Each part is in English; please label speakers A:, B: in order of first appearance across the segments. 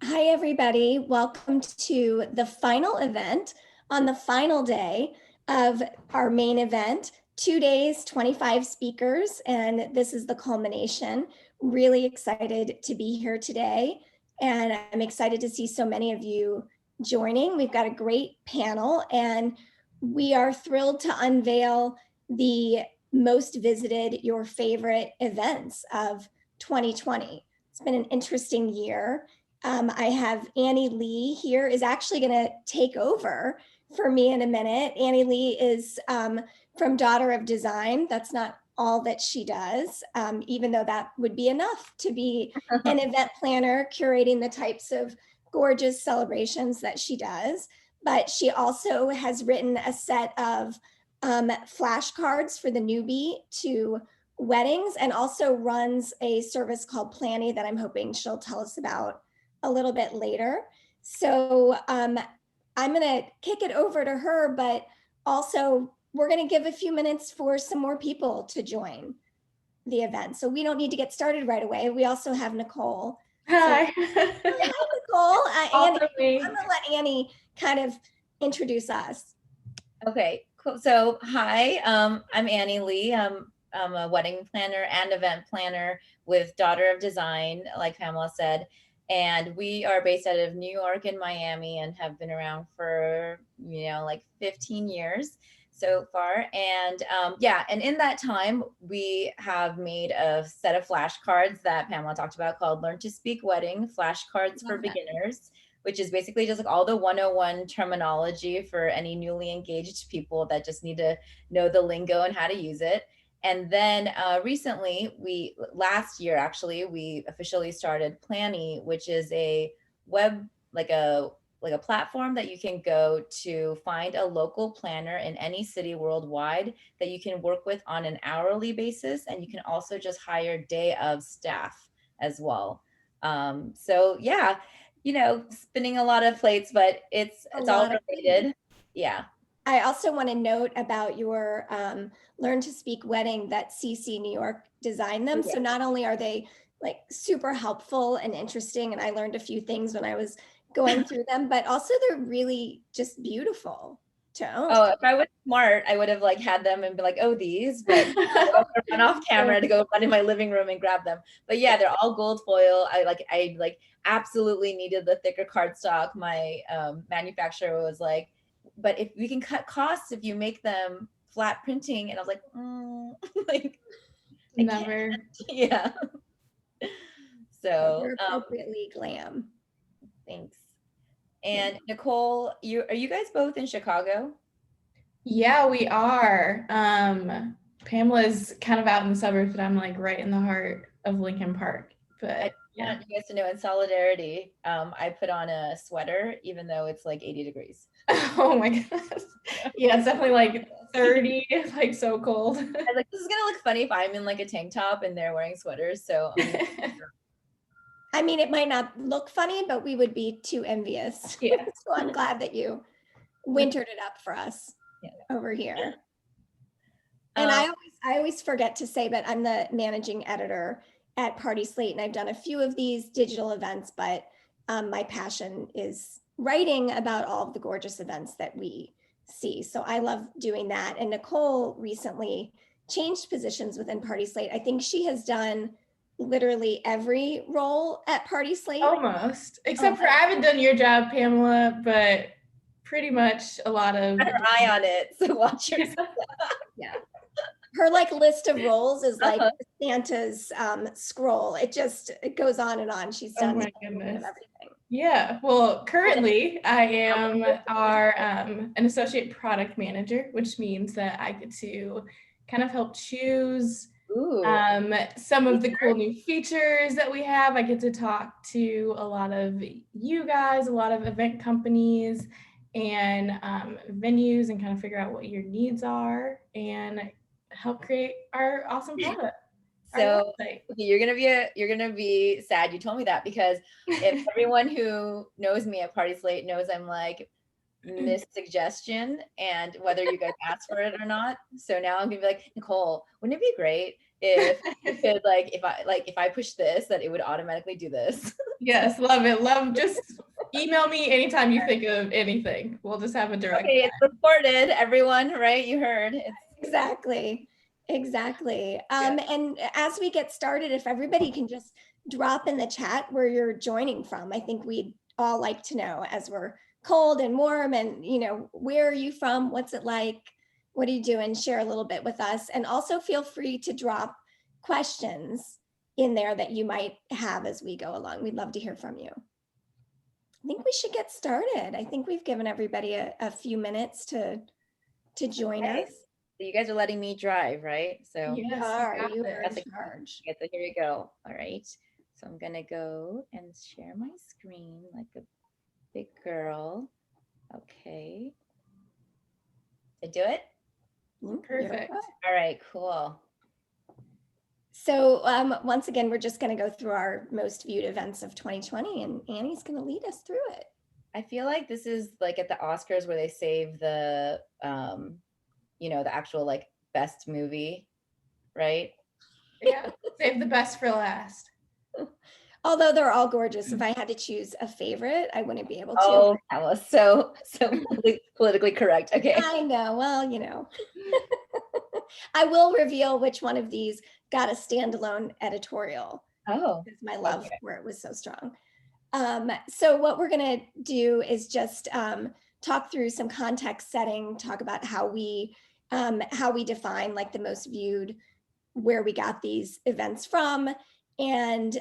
A: Hi, everybody. Welcome to the final event on the final day of our main event. 2 days, 25 speakers, and this is the culmination. Really excited to be here today, and I'm excited to see so many of you joining. We've got a great panel, and we are thrilled to unveil the most visited, your favorite events of 2020. It's been an interesting year. I have Annie Lee here is actually going to take over for me in a minute. Annie Lee is from Daughter of Design. That's not all that she does, even though that would be enough to be an event planner curating the types of gorgeous celebrations that she does. But she also has written a set of flashcards for the newbie to weddings and also runs a service called Planny that I'm hoping she'll tell us about a little bit later. So I'm going to kick it over to her, but also we're going to give a few minutes for some more people to join the event. So we don't need to get started right away. We also have Nicole.
B: Hi.
A: So, Nicole, Annie, I'm going to let Annie kind of introduce us.
C: Okay, cool. So hi, I'm Annie Lee. I'm a wedding planner and event planner with Daughter of Design, like Pamela said. And we are based out of New York and Miami and have been around for, like 15 years so far. And and in that time, we have made a set of flashcards that Pamela talked about called Learn to Speak Wedding, Flashcards for Beginners, which is basically just like all the 101 terminology for any newly engaged people that just need to know the lingo and how to use it. And then recently, last year actually, we officially started Planny, which is a web, like a platform that you can go to find a local planner in any city worldwide that you can work with on an hourly basis. And you can also just hire day of staff as well. So yeah, spinning a lot of plates, but it's all related. Yeah.
A: I also want to note about your Learn to Speak Wedding that CC New York designed them.
C: Yeah.
A: So not only are they like super helpful and interesting, and I learned a few things when I was going through them, but also they're really just beautiful to own.
C: Oh, if I was smart, I would have like had them and be like, oh, these, but I run off camera to go run in my living room and grab them. But yeah, they're all gold foil. I absolutely needed the thicker cardstock. My manufacturer was like, but if we can cut costs if you make them flat printing, and I was like, like
B: never.
C: Yeah. So
A: they're appropriately glam.
C: Thanks. And Nicole, are you guys both in Chicago?
B: Yeah, we are. Pamela's kind of out in the suburbs, but I'm like right in the heart of Lincoln Park. But
C: I want you guys to know, in solidarity, I put on a sweater even though it's like 80 degrees.
B: Oh my goodness. Yeah, it's definitely like 30, like so cold.
C: I was like, this is gonna look funny if I'm in like a tank top and they're wearing sweaters. So
A: I mean, it might not look funny, but we would be too envious.
B: Yeah.
A: So I'm glad that you wintered it up for us over here. And I always forget to say, but I'm the managing editor at PartySlate, and I've done a few of these digital events, but my passion is writing about all of the gorgeous events that we see. So I love doing that. And Nicole recently changed positions within PartySlate. I think she has done literally every role at PartySlate.
B: Almost, except for I haven't done your job, Pamela, but pretty much a lot of.
C: Got her eye on it, so watch yourself.
A: Yeah. Her like list of roles is like Santa's scroll. It goes on and on. She's done everything.
B: Yeah, well, currently I am an associate product manager, which means that I get to kind of help choose some of the cool new features that we have. I get to talk to a lot of you guys, a lot of event companies and venues, and kind of figure out what your needs are and help create our awesome product.
C: So you're gonna be sad you told me that, because if everyone who knows me at PartySlate knows I'm like Miss Suggestion, and whether you guys ask for it or not. So now I'm gonna be like, Nicole, wouldn't it be great if you could if I push this, that it would automatically do this.
B: Yes, love it. Just email me anytime you think of anything. We'll just have a direct.
C: Okay, it's recorded, everyone, right? You heard.
A: Exactly. And as we get started, if everybody can just drop in the chat where you're joining from, I think we'd all like to know, as we're cold and warm, and where are you from? What's it like? What are you doing? Share a little bit with us. And also feel free to drop questions in there that you might have as we go along. We'd love to hear from you. I think we should get started. I think we've given everybody a few minutes to join us.
C: So you guys are letting me drive, right? So
B: yes,
A: you are in charge.
C: Okay, so here we go. All right. So I'm gonna go and share my screen like a big girl. Okay. Did I do it?
B: Perfect.
C: All right, cool.
A: So once again, we're just going to go through our most viewed events of 2020, and Annie's going to lead us through it.
C: I feel like this is like at the Oscars where they save the, the actual like best movie, right?
B: Yeah, save the best for last.
A: Although they're all gorgeous, if I had to choose a favorite, I wouldn't be able to.
C: Oh, that was so politically correct. Okay.
A: I know. Well, I will reveal which one of these got a standalone editorial.
C: Oh,
A: because my love for it was so strong. So what we're going to do is just talk through some context setting, talk about how we define like the most viewed, where we got these events from, and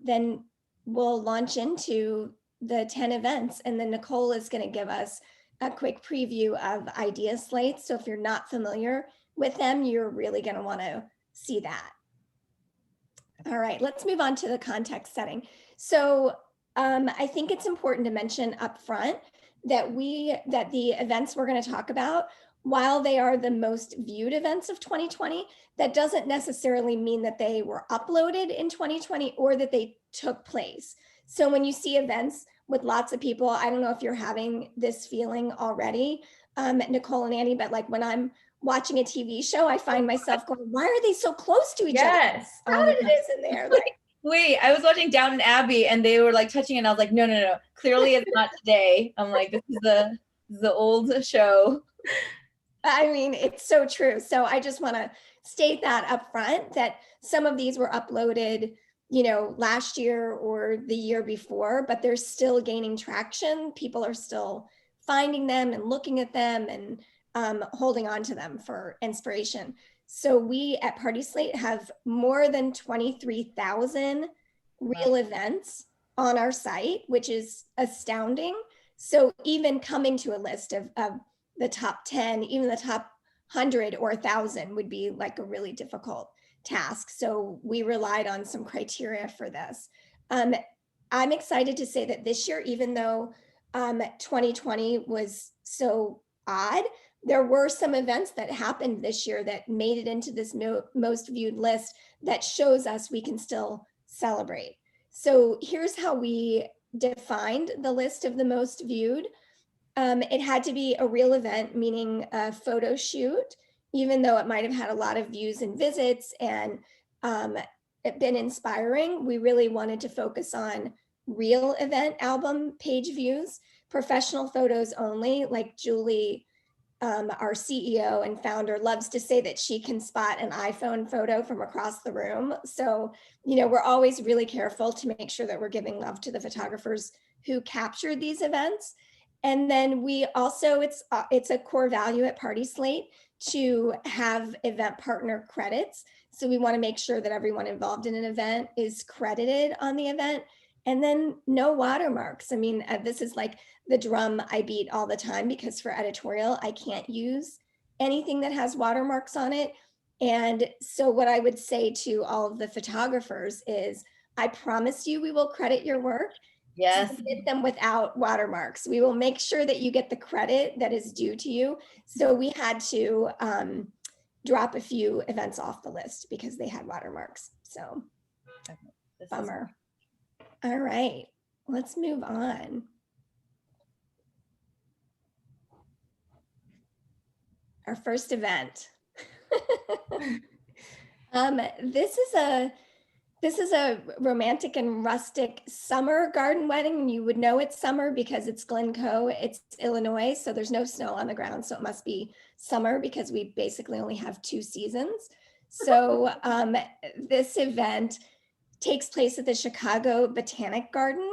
A: then we'll launch into the 10 events, and then Nicole is going to give us a quick preview of idea slates. So if you're not familiar with them, you're really going to want to see that. All right, let's move on to the context setting. So I think it's important to mention up front that the events we're going to talk about, while they are the most viewed events of 2020, that doesn't necessarily mean that they were uploaded in 2020 or that they took place. So when you see events with lots of people, I don't know if you're having this feeling already, Nicole and Annie, but like when I'm watching a TV show, I find myself going, why are they so close to each other?
B: Yes.
A: How did it is in there? Like,
C: wait, I was watching Downton Abbey and they were like touching it, and I was like, no. Clearly it's not today. I'm like, this is the old show.
A: I mean, it's so true. So I just want to state that up front, that some of these were uploaded, last year or the year before, but they're still gaining traction. People are still finding them and looking at them and holding on to them for inspiration. So we at Party Slate have more than 23,000 real events on our site, which is astounding. So even coming to a list of the top 10, even the top 100 or 1,000 would be like a really difficult task. So we relied on some criteria for this. I'm excited to say that this year, even though 2020 was so odd, there were some events that happened this year that made it into this most viewed list that shows us we can still celebrate. So here's how we defined the list of the most viewed. It had to be a real event, meaning a photo shoot, even though it might have had a lot of views and visits and it been inspiring. We really wanted to focus on real event album page views, professional photos only, like Julie, our CEO and founder, loves to say that she can spot an iPhone photo from across the room. So, we're always really careful to make sure that we're giving love to the photographers who captured these events. And then we also, it's a core value at Party Slate to have event partner credits. So we want to make sure that everyone involved in an event is credited on the event. And then no watermarks. I mean, this is like the drum I beat all the time, because for editorial, I can't use anything that has watermarks on it. And so what I would say to all of the photographers is, I promise you, we will credit your work.
C: Yes.
A: Submit them without watermarks. We will make sure that you get the credit that is due to you. So we had to drop a few events off the list because they had watermarks. So bummer. All right, let's move on. Our first event. This is a romantic and rustic summer garden wedding. And you would know it's summer because it's Glencoe, it's Illinois, so there's no snow on the ground. So it must be summer because we basically only have 2 seasons. So this event takes place at the Chicago Botanic Garden,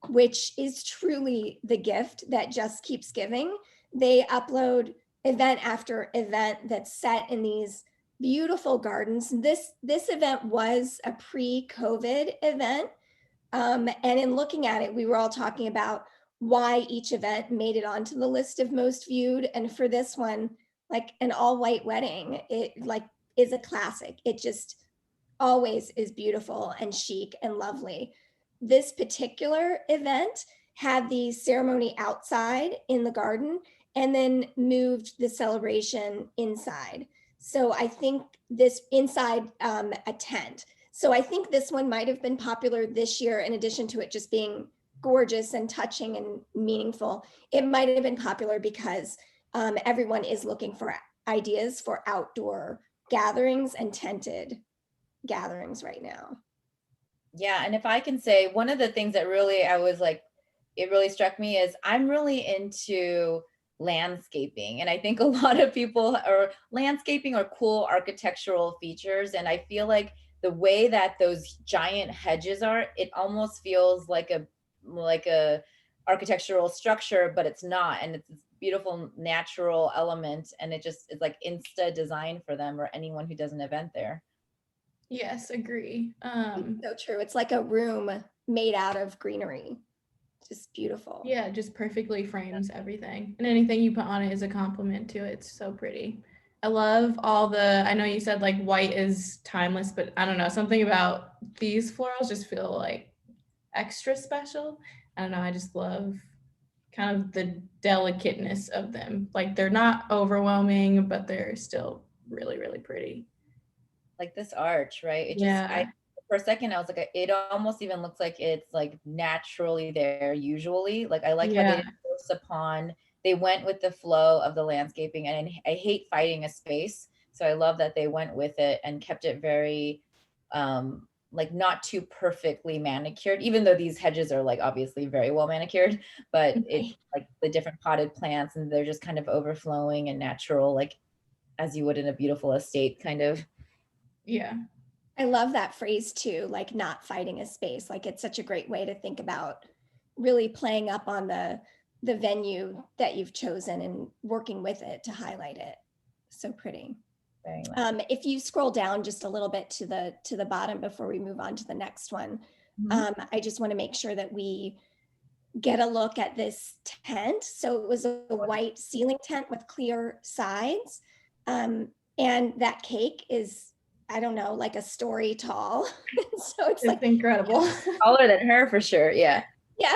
A: which is truly the gift that just keeps giving. They upload event after event that's set in these beautiful gardens. This event was a pre-COVID event. And in looking at it, we were all talking about why each event made it onto the list of most viewed. And for this one, like an all-white wedding, it like is a classic. It just always is beautiful and chic and lovely. This particular event had the ceremony outside in the garden and then moved the celebration inside. So I think this inside a tent. So I think this one might have been popular this year, in addition to it just being gorgeous and touching and meaningful. It might have been popular because everyone is looking for ideas for outdoor gatherings and tented gatherings right now.
C: Yeah, and if I can say, one of the things that really I was like, it really struck me is I'm really into landscaping, and I think a lot of people are landscaping or cool architectural features, and I feel like the way that those giant hedges are, it almost feels like a architectural structure, but it's not, and it's this beautiful natural element, and it just is like insta design for them or anyone who does an event there.
B: Yes, agree.
A: So true. It's like a room made out of greenery. Just beautiful.
B: Yeah, just perfectly frames everything. And anything you put on it is a compliment to it. It's so pretty. I love all the, I know you said like white is timeless, but I don't know, something about these florals just feel like extra special. I don't know, I just love kind of the delicateness of them. Like they're not overwhelming, but they're still really, really pretty.
C: Like this arch, right? It just,
B: Yeah.
C: for a second, I was like, it almost even looks like it's like naturally there usually. Like I like how they didn't force upon, they went with the flow of the landscaping, and I hate fighting a space. So I love that they went with it and kept it very, like not too perfectly manicured, even though these hedges are like obviously very well manicured, but it's like the different potted plants and they're just kind of overflowing and natural, like as you would in a beautiful estate kind of.
B: Yeah.
A: I love that phrase too, like not fighting a space. Like it's such a great way to think about really playing up on the venue that you've chosen and working with it to highlight it. So pretty.
C: Very much.
A: If you scroll down just a little bit to the bottom before we move on to the next one, I just want to make sure that we get a look at this tent. So it was a white ceiling tent with clear sides, and that cake is, I don't know, like a story tall. So it's like
B: incredible.
C: Taller than her for sure. Yeah.
A: Yeah,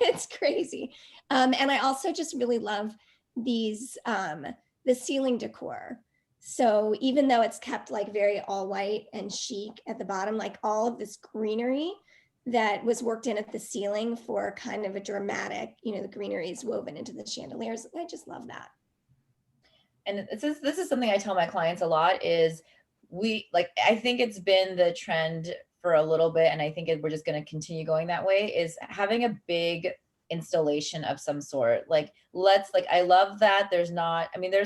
A: it's crazy. And I also just really love these, the ceiling decor. So even though it's kept like very all white and chic at the bottom, like all of this greenery that was worked in at the ceiling for kind of a dramatic, you know, the greenery is woven into the chandeliers. I just love that.
C: And this is something I tell my clients a lot is I think it's been the trend for a little bit, and I think we're just going to continue going that way, is having a big installation of some sort. Like I love that there's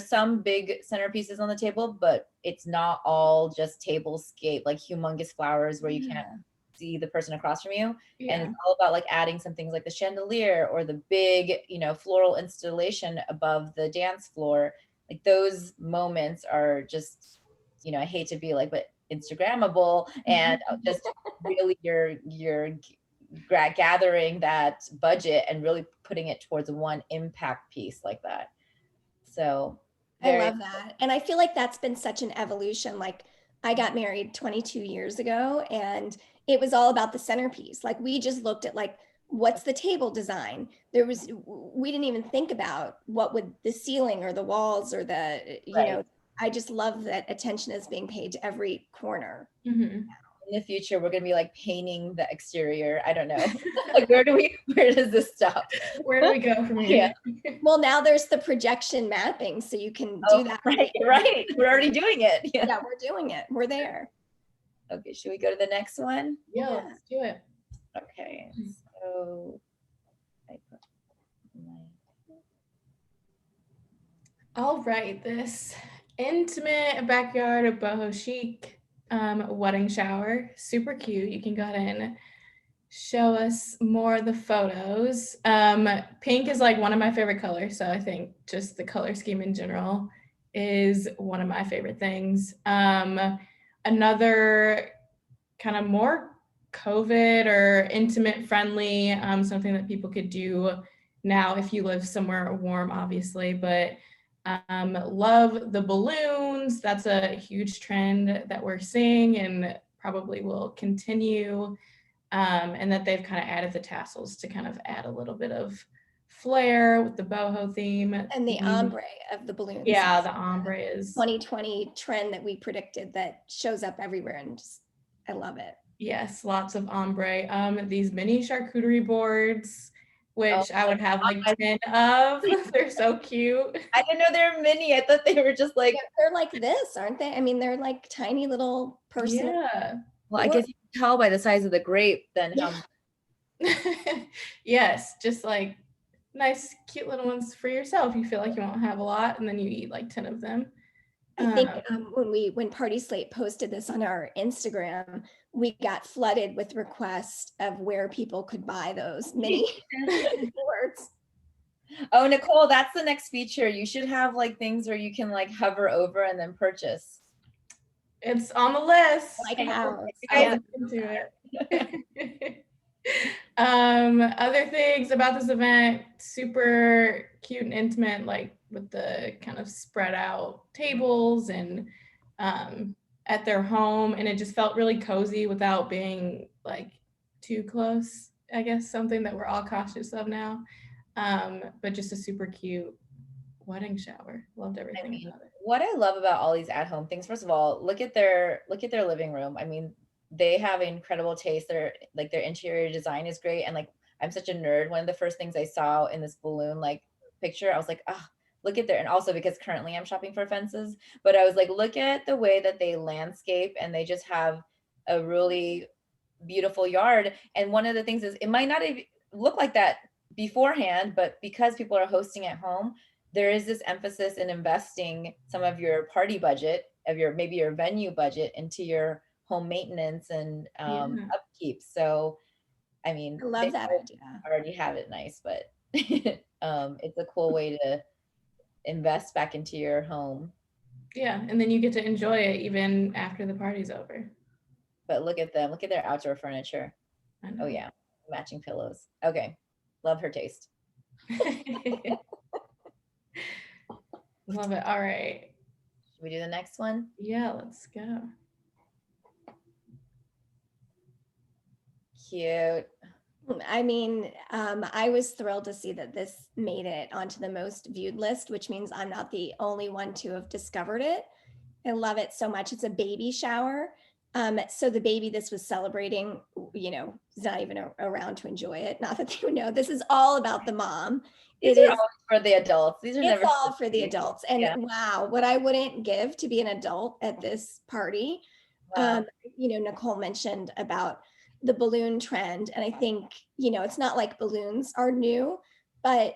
C: some big centerpieces on the table, but it's not all just tablescape, like humongous flowers where you can't see the person across from you. And it's all about like adding some things like the chandelier or the big, floral installation above the dance floor. Like those moments are just, I hate to be like, but Instagrammable, and just really you're gathering that budget and really putting it towards one impact piece like that. So
A: I love that. And I feel like that's been such an evolution. Like I got married 22 years ago and it was all about the centerpiece. Like we just looked at like, what's the table design? We didn't even think about what would the ceiling or the walls or I just love that attention is being paid to every corner.
C: In the future, we're going to be like painting the exterior. I don't know. Like, where does this stop?
B: Where do we go from here?
A: Yeah. Well, now there's the projection mapping, so you can do that.
C: Right. We're already doing it.
A: Yeah, we're doing it. We're there.
C: Okay, should we go to the next one?
B: Yeah, let's do it.
C: Okay, so I put my...
B: All right, this intimate backyard boho chic wedding shower, super cute. You can go ahead and show us more of the photos. Pink is like one of my favorite colors, so I think just the color scheme in general is one of my favorite things. Another kind of more COVID or intimate friendly, something that people could do now if you live somewhere warm, obviously, but love the balloons. That's a huge trend that we're seeing and probably will continue. And that they've kind of added the tassels to kind of add a little bit of flair with the boho theme.
A: And the ombre of the balloons.
B: Yeah, the ombre is
A: 2020 trend that we predicted that shows up everywhere, and just, I love it.
B: Yes, lots of ombre. These mini charcuterie boards, which I would have like 10 of. They're so cute.
C: I didn't know they were mini. I thought they were just like...
A: Yeah, they're like this, aren't they? I mean, they're like tiny little person.
B: Yeah.
C: Well, I guess you can tell by the size of the grape then how...
B: Yes, just like nice, cute little ones for yourself. You feel like you won't have a lot, and then you eat like 10 of them.
A: I think when Party Slate posted this on our Instagram, we got flooded with requests of where people could buy those mini boards.
C: Oh, Nicole, that's the next feature. You should have like things where you can like hover over and then purchase.
B: It's on the list.
A: Like how
B: I look into it. Other things about this event, super cute and intimate, like with the kind of spread out tables and at their home, and it just felt really cozy without being like too close. I guess something that we're all cautious of now, but just a super cute wedding shower. Loved everything about it.
C: What I love about all these at-home things, first of all, look at their living room. I mean, they have incredible taste. Their interior design is great. And like, I'm such a nerd. One of the first things I saw in this balloon like picture, I was like, oh, look at there. And also because currently I'm shopping for fences, but I was like, look at the way that they landscape, and they just have a really beautiful yard. And one of the things is, it might not even look like that beforehand, but because people are hosting at home, there is this emphasis in investing some of your party budget, of maybe your venue budget, into your home maintenance and upkeep. So, I mean,
A: I love that idea.
C: Already have it nice, but it's a cool way to invest back into your home.
B: Yeah, and then you get to enjoy it even after the party's over.
C: But look at them. Look at their outdoor furniture. Oh yeah, matching pillows. Okay, love her taste.
B: Love it. All right.
C: Should we do the next one?
B: Yeah, let's go.
C: Cute.
A: I mean, I was thrilled to see that this made it onto the most viewed list, which means I'm not the only one to have discovered it. I love it so much. It's a baby shower. So the baby this was celebrating, you know, is not even around to enjoy it. Not that they would know. This is all about the mom.
C: These are all for the adults. These are
A: never all for the adults. And wow, what I wouldn't give to be an adult at this party. Wow. You know, Nicole mentioned about the balloon trend. And I think, you know, it's not like balloons are new, but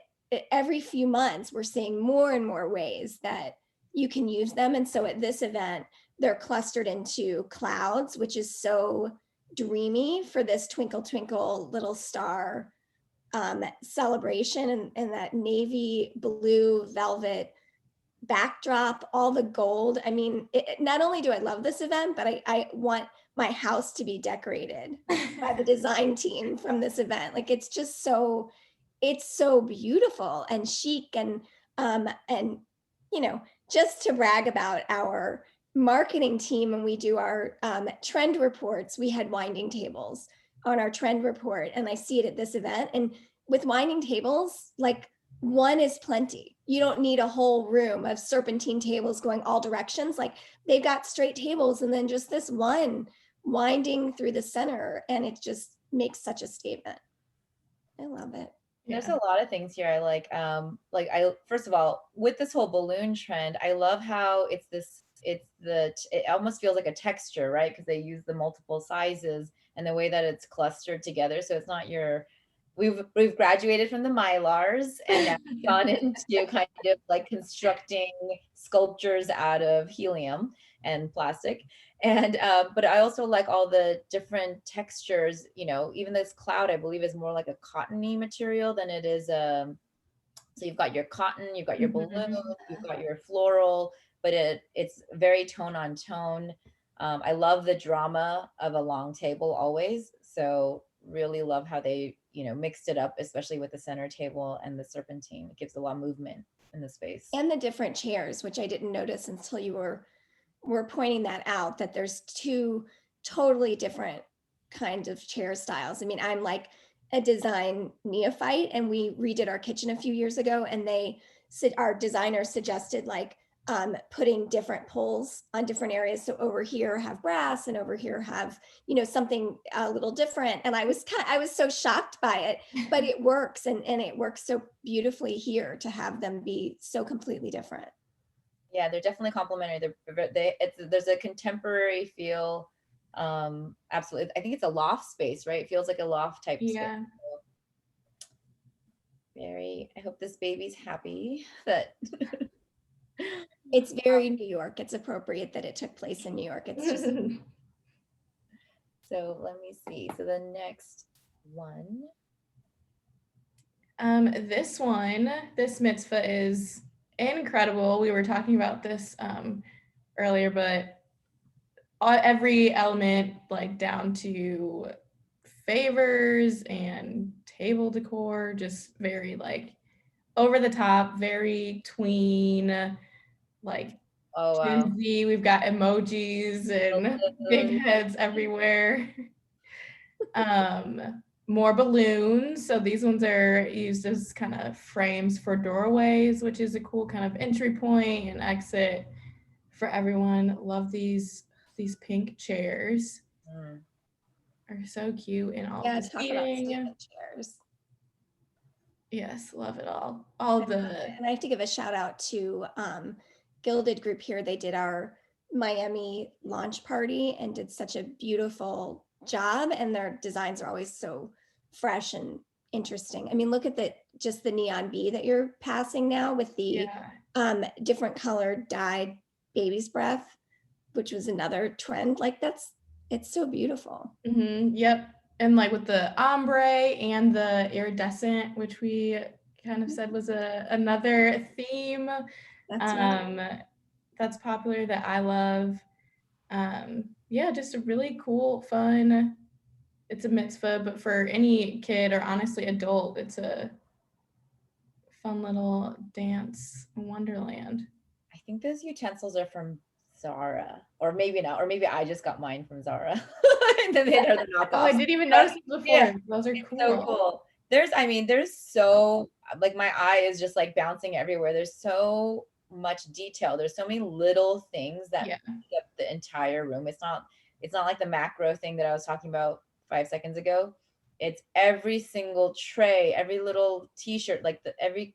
A: every few months we're seeing more and more ways that you can use them. And so at this event, they're clustered into clouds, which is so dreamy for this twinkle, twinkle little star celebration, and that navy blue velvet backdrop, all the gold. I mean, not only do I love this event, but I want my house to be decorated by the design team from this event. Like, it's just so, it's so beautiful and chic, and you know, just to brag about our marketing team, when we do our trend reports, we had winding tables on our trend report, and I see it at this event. And with winding tables, like, one is plenty. You don't need a whole room of serpentine tables going all directions. Like, they've got straight tables and then just this one winding through the center, and it just makes such a statement. I love it.
C: There's a lot of things here I like. I first of all, with this whole balloon trend, I love how it's this it almost feels like a texture, right? Because they use the multiple sizes and the way that it's clustered together. So it's not we've graduated from the Mylars and now gone into kind of like constructing sculptures out of helium and plastic. And but I also like all the different textures, even this cloud I believe is more like a cottony material than it is so you've got your cotton, you've got your balloon, you've got your floral, but it's very tone on tone. I love the drama of a long table always. So really love how they, mixed it up, especially with the center table and the serpentine. It gives a lot of movement in the space.
A: And the different chairs, which I didn't notice until you were pointing that out, that there's two totally different kinds of chair styles. I mean, I'm like a design neophyte, and we redid our kitchen a few years ago, and our designer suggested like putting different poles on different areas. So over here have brass, and over here have, something a little different. And I was so shocked by it, but it works, and it works so beautifully here to have them be so completely different.
C: Yeah, they're definitely complementary. There's a contemporary feel. Absolutely. I think it's a loft space, right? It feels like a loft type space. I hope this baby's happy that
A: it's very New York. It's appropriate that it took place in New York. It's just
C: so let me see. So the next one.
B: This mitzvah is incredible. We were talking about this earlier, but every element, like down to favors and table decor, just very like over the top, very tween, like Gen Z. We've got emojis and big heads everywhere. More balloons. So these ones are used as kind of frames for doorways, which is a cool kind of entry point and exit for everyone. Love these pink chairs. Are so cute, and all the seating.
A: Chairs.
B: Yes, love it all.
A: And I have to give a shout out to Gilded Group here. They did our Miami launch party and did such a beautiful job, and their designs are always so fresh and interesting. I mean, look at the neon bee that you're passing now with the different colored dyed baby's breath, which was another trend. Like it's so beautiful.
B: Yep. And like with the ombre and the iridescent, which we kind of said was another theme that's popular that I love. Just a really cool, fun, it's a mitzvah, but for any kid or honestly adult, it's a fun little dance wonderland.
C: I think those utensils are from Zara, or maybe not, or maybe I just got mine from Zara. And then they are the knockoffs.
B: Oh, I didn't even notice it before. Yeah. Those are cool.
C: So cool. There's so, like, my eye is just like bouncing everywhere. There's so much detail. There's so many little things that make up the entire room. It's not like the macro thing that I was talking about 5 seconds ago. It's every single tray, every little t-shirt, like every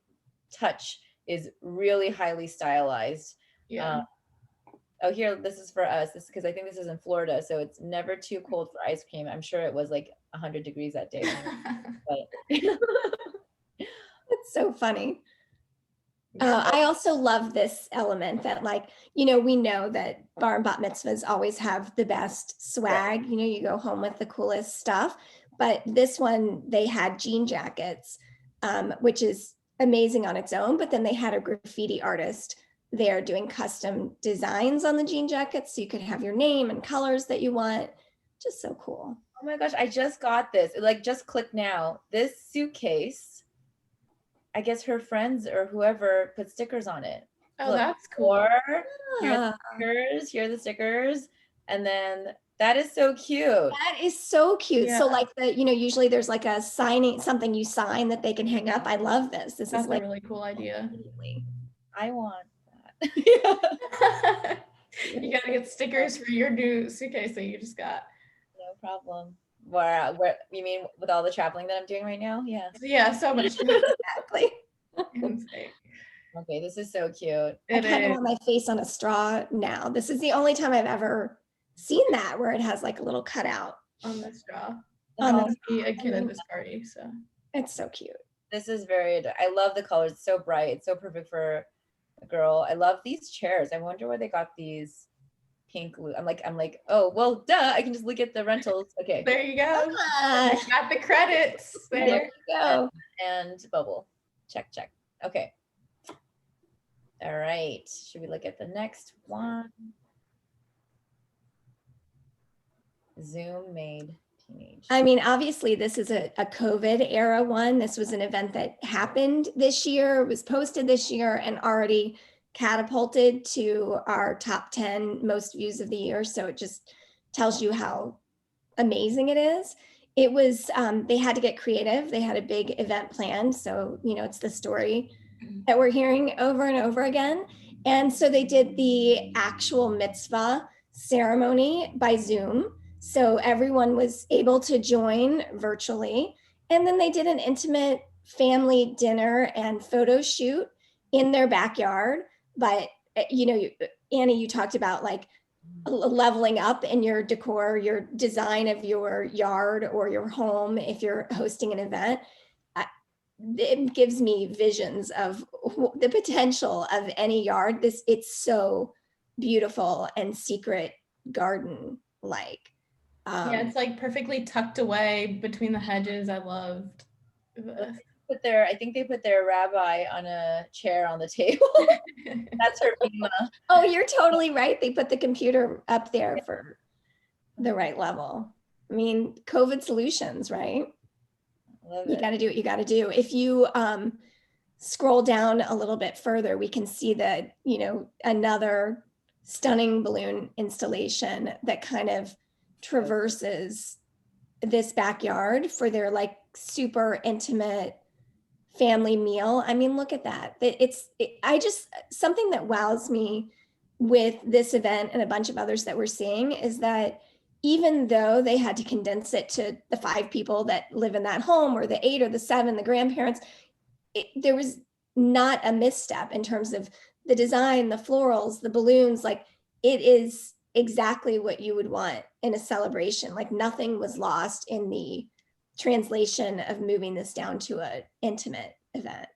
C: touch is really highly stylized. Here, this is for us. This because I think this is in Florida, so it's never too cold for ice cream. I'm sure it was like 100 degrees that day. But
A: it's so funny. I also love this element that, like, we know that bar and bat mitzvahs always have the best swag. You go home with the coolest stuff. But this one, they had jean jackets, which is amazing on its own. But then they had a graffiti artist there doing custom designs on the jean jackets, so you could have your name and colors that you want. Just so cool.
C: Oh my gosh, I just got this. It just clicked now. This suitcase, I guess her friends or whoever put stickers on it.
B: Oh, look, that's cool.
C: Here are the stickers. And then that is so cute.
A: That is so cute. Yeah. So like usually there's like a signing, something you sign that they can hang up. I love this. This
B: is
A: like
B: a really cool idea.
C: I want that.
B: You gotta get stickers for your new suitcase that you just got.
C: No problem. Where you mean with all the traveling that I'm doing right now? Yeah.
B: Yeah, so much.
A: Exactly.
C: Okay, this is so cute.
A: I kind of want my face on a straw now. This is the only time I've ever seen that where it has like a little cutout
B: on the straw.
A: On
B: I'll be a kid at this party, so
A: it's so cute.
C: This is I love the colors. It's so bright. It's so perfect for a girl. I love these chairs. I wonder where they got these pink. I'm like, oh well, duh. I can just look at the rentals. Okay.
B: There you go. Got the credits.
A: There you go.
C: And bubble. Check. Okay. All right. Should we look at the next one? Zoom made teenage.
A: I mean, obviously, this is a COVID era one. This was an event that happened this year, was posted this year, and already catapulted to our top 10 most views of the year. So it just tells you how amazing it is. It was, they had to get creative. They had a big event planned. So, it's the story that we're hearing over and over again. And so they did the actual mitzvah ceremony by Zoom. So everyone was able to join virtually. And then they did an intimate family dinner and photo shoot in their backyard. But, Annie, you talked about like leveling up in your decor, your design of your yard or your home if you're hosting an event. It gives me visions of the potential of any yard. It's so beautiful and secret garden like.
B: Yeah, it's like perfectly tucked away between the hedges. I loved this.
C: I think they put their rabbi on a chair on the table. That's her bima.
A: Oh, you're totally right. They put the computer up there for the right level. I mean, COVID solutions, right? You got to do what you got to do. If you scroll down a little bit further, we can see that, another stunning balloon installation that kind of traverses this backyard for their like super intimate family meal. I mean, look at that. Something that wows me with this event and a bunch of others that we're seeing is that even though they had to condense it to the 5 people that live in that home or the 8 or the 7, the grandparents, there was not a misstep in terms of the design, the florals, the balloons. Like, it is exactly what you would want in a celebration. Like, nothing was lost in the translation of moving this down to an intimate event.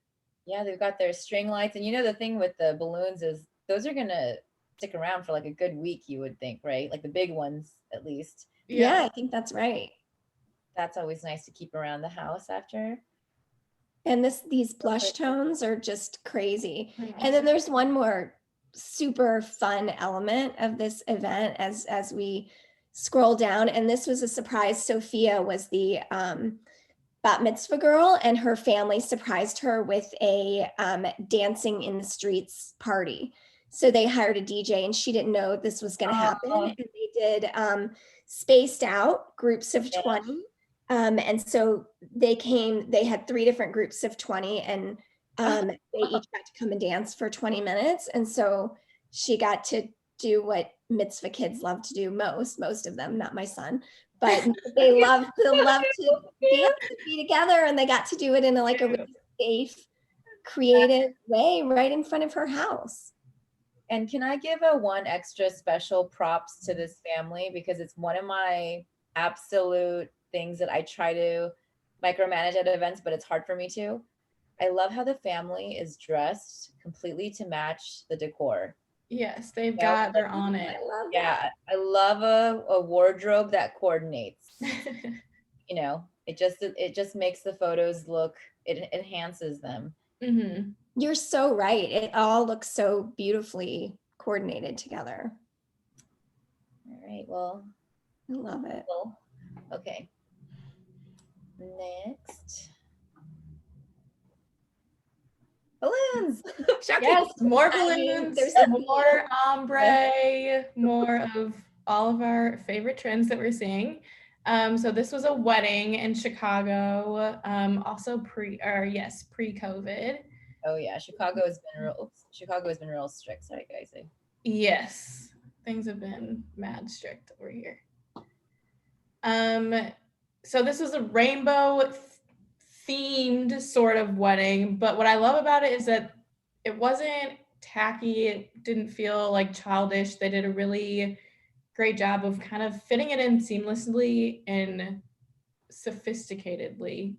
C: Yeah, they've got their string lights. And the thing with the balloons is those are going to stick around for like a good week, you would think, right? Like the big ones, at least.
A: Yeah, I think that's right.
C: That's always nice to keep around the house after.
A: And these blush tones are just crazy. And then there's one more super fun element of this event as we scroll down. And this was a surprise. Sophia was the bat mitzvah girl, and her family surprised her with a dancing in the streets party. So they hired a DJ, and she didn't know this was going to happen. And they did spaced out groups of 20. And so they had 3 different groups of 20, and they each got to come and dance for 20 minutes. And so she got to do what mitzvah kids love to do most of them, not my son, but they love to dance and be together. And they got to do it in a really safe, creative way right in front of her house.
C: And can I give one extra special props to this family, because it's one of my absolute things that I try to micromanage at events, but it's hard for me to. I love how the family is dressed completely to match the decor.
B: Yes, they're on it.
C: I love a wardrobe that coordinates. It just makes the photos look, it enhances them.
B: Mm-hmm.
A: You're so right. It all looks so beautifully coordinated together.
C: All right, well,
A: I love it.
C: Okay. Next. Balloons.
B: Yes, more balloons. There's more ombre, more of all of our favorite trends that we're seeing. So this was a wedding in Chicago, also pre-COVID.
C: Oh yeah, Chicago has been real strict. Sorry, guys.
B: Yes, things have been mad strict over here. So this was a rainbow themed sort of wedding, but what I love about it is that it wasn't tacky. It didn't feel like childish. They did a really great job of kind of fitting it in seamlessly and sophisticatedly,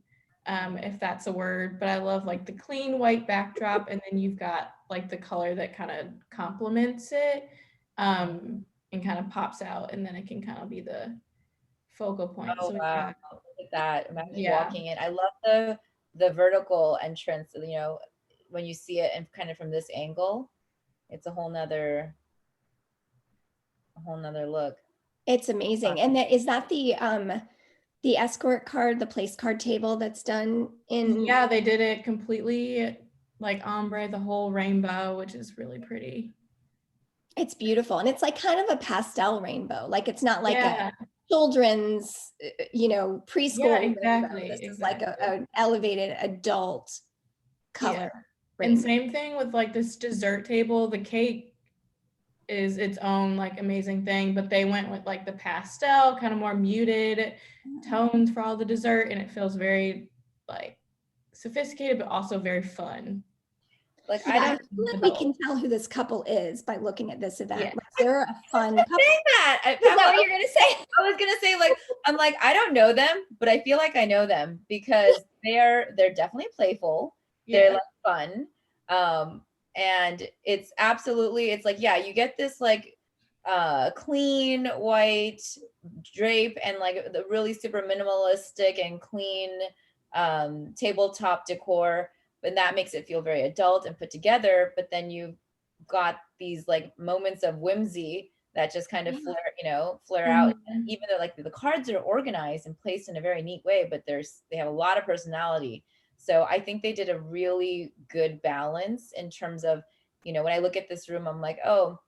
B: if that's a word. But I love like the clean white backdrop, and then you've got like the color that kind of complements it, and kind of pops out, and then it can kind of be the focal point.
C: Oh
B: So we've
C: wow,
B: got,
C: look at that. Imagine
B: yeah,
C: walking in. I love the vertical entrance, you know, when you see it and kind of from this angle, it's a whole nother look.
A: It's amazing. And is that the escort card, the place card table that's done in?
B: yeah, they did it completely like ombre, the whole rainbow, which is really pretty.
A: It's beautiful. And it's like kind of a pastel rainbow. Like it's not like
B: Yeah,
A: a children's,
B: yeah,
A: preschool rainbow.
B: exactly,
A: This is like
B: exactly.
A: an elevated adult
B: Yeah.
A: color
B: And
A: rainbow.
B: same thing with like this dessert table. The cake is its own like amazing thing, but they went with like the pastel, kind of more muted tones for all the dessert, and it feels very like sophisticated, but also very fun.
C: Like
A: Yeah,
C: I
A: I
C: don't
A: feel like we can tell who this couple is by looking at this event.
B: Yeah.
A: Like they're a fun couple.
C: say that.
A: Is that what you're gonna say?
C: I was gonna say like I'm like I don't know them, but I feel like I know them because they're definitely playful. They're
B: Yeah.
C: like fun. And it's absolutely it's like yeah, you get this like clean white drape and like the really super minimalistic and clean tabletop decor, and that makes it feel very adult and put together, but then you've got these like moments of whimsy that just kind of flare out.
B: Mhm.
C: Even though like the cards are organized and placed in a very neat way, but they have a lot of personality. So I think they did a really good balance in terms of, when I look at this room, I'm like, oh,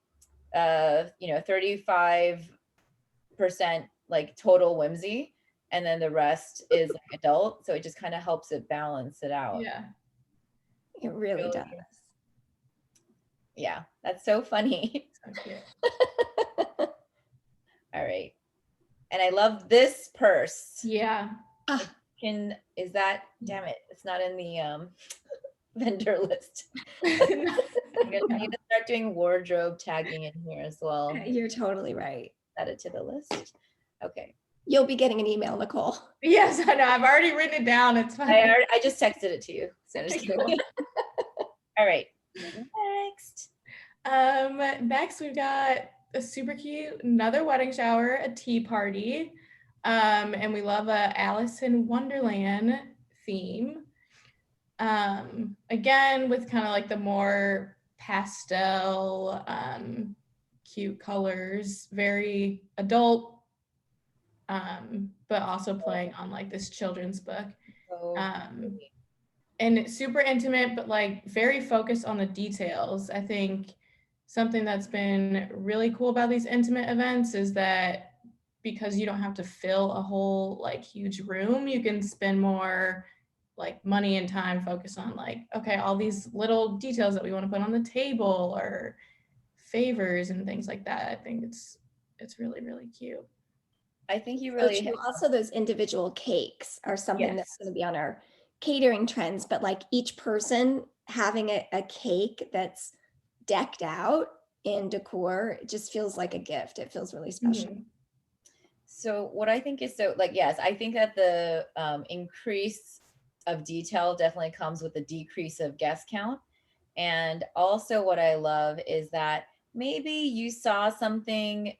C: 35% like total whimsy, and then the rest is like adult. So it just kind of helps it balance it out.
B: Yeah.
A: It really
C: Really,
A: does.
C: yeah, that's so funny.
B: So cute.
C: All right. And I love this purse.
B: Yeah.
C: Is that, damn it, it's not in the vendor list. I need to start doing wardrobe tagging in here as well.
A: You're totally right.
C: Add it to the list. Okay.
A: You'll be getting an email, Nicole.
B: Yes, I know. I've already written it down. It's fine.
C: I just texted it to you. So I'm just kidding. All right. Next.
B: Next we've got a super cute, another wedding shower, a tea party. And we love a Alice in Wonderland theme. Again, with kind of like the more pastel, cute colors, very adult, but also playing on like this children's book. And it's super intimate, but like very focused on the details. I think something that's been really cool about these intimate events is that because you don't have to fill a whole like huge room, you can spend more like money and time focused on like, okay, all these little details that we want to put on the table or favors and things like that. I think it's really, really cute.
C: I think you really
A: So also those individual cakes are something that's going to be on our catering trends, but like each person having a cake that's decked out in decor, it just feels like a gift. It feels really special.
B: Mm-hmm.
C: So what I think is so like, yes, I think that the increase of detail definitely comes with the decrease of guest count. And also what I love is that maybe you saw something,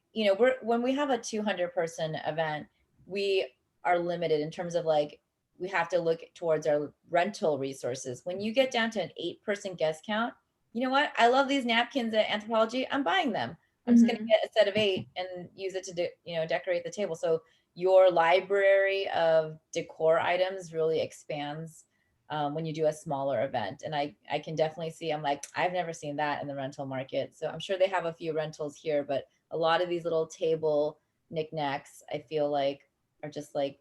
C: when we have a 200 person event, we are limited in terms of like, we have to look towards our rental resources. When you get down to an 8-person guest count, you know what? I love these napkins at Anthropologie. I'm buying them. I'm just going to get a set of 8 and use it to decorate the table. So your library of decor items really expands when you do a smaller event. And I can definitely see, I'm like, I've never seen that in the rental market. So I'm sure they have a few rentals here, but a lot of these little table knickknacks, I feel like are just like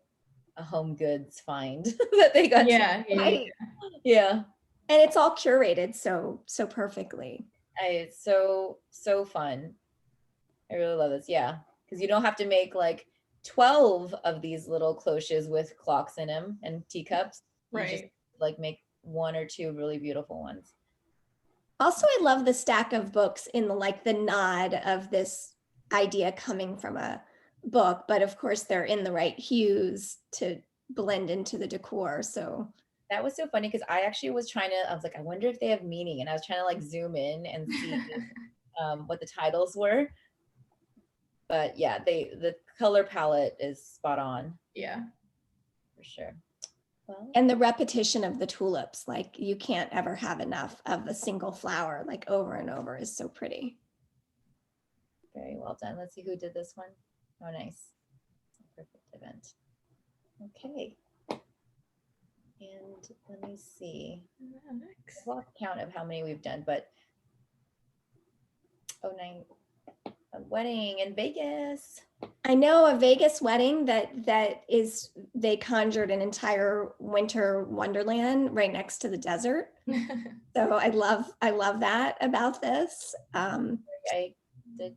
C: a home goods find that they got.
B: Yeah.
A: And it's all curated so perfectly.
C: It's so fun. I really love this. Yeah. Because you don't have to make like 12 of these little cloches with clocks in them and teacups. You just like make 1 or 2 really beautiful ones.
A: Also, I love the stack of books in the nod of this idea coming from a book, but of course they're in the right hues to blend into the decor. So
C: that was so funny because I actually was I was like, I wonder if they have meaning. And I was trying to like zoom in and see what the titles were. But yeah, the color palette is spot on.
B: Yeah.
C: For sure. Well,
A: and the repetition of the tulips, like you can't ever have enough of a single flower, like over and over, is so pretty.
C: very well done. Let's see who did this one. Oh, nice. Perfect event. Okay. And let me see.
B: Next.
C: I lost count of how many we've done, but oh, 9. A wedding in Vegas.
A: I know a Vegas wedding that is, they conjured an entire winter wonderland right next to the desert. So I love that about this.
C: I did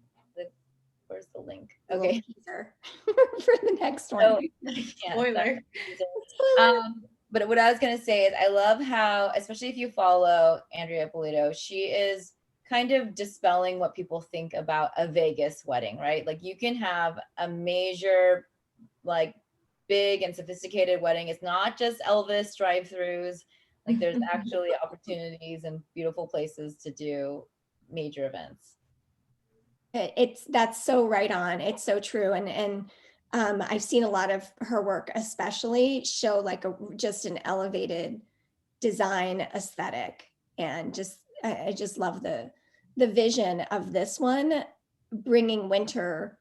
C: where's the link? Okay.
A: Teaser for the next one.
C: So, yeah,
B: Spoiler.
C: But what I was gonna say is I love how, especially if you follow Andrea Polito, she is kind of dispelling what people think about a Vegas wedding, right? Like you can have a major, like big and sophisticated wedding. It's not just Elvis drive-throughs. Like there's actually opportunities and beautiful places to do major events.
A: That's so right on. It's so true. And I've seen a lot of her work, especially show like just an elevated design aesthetic, and I just love the vision of this one, bringing winter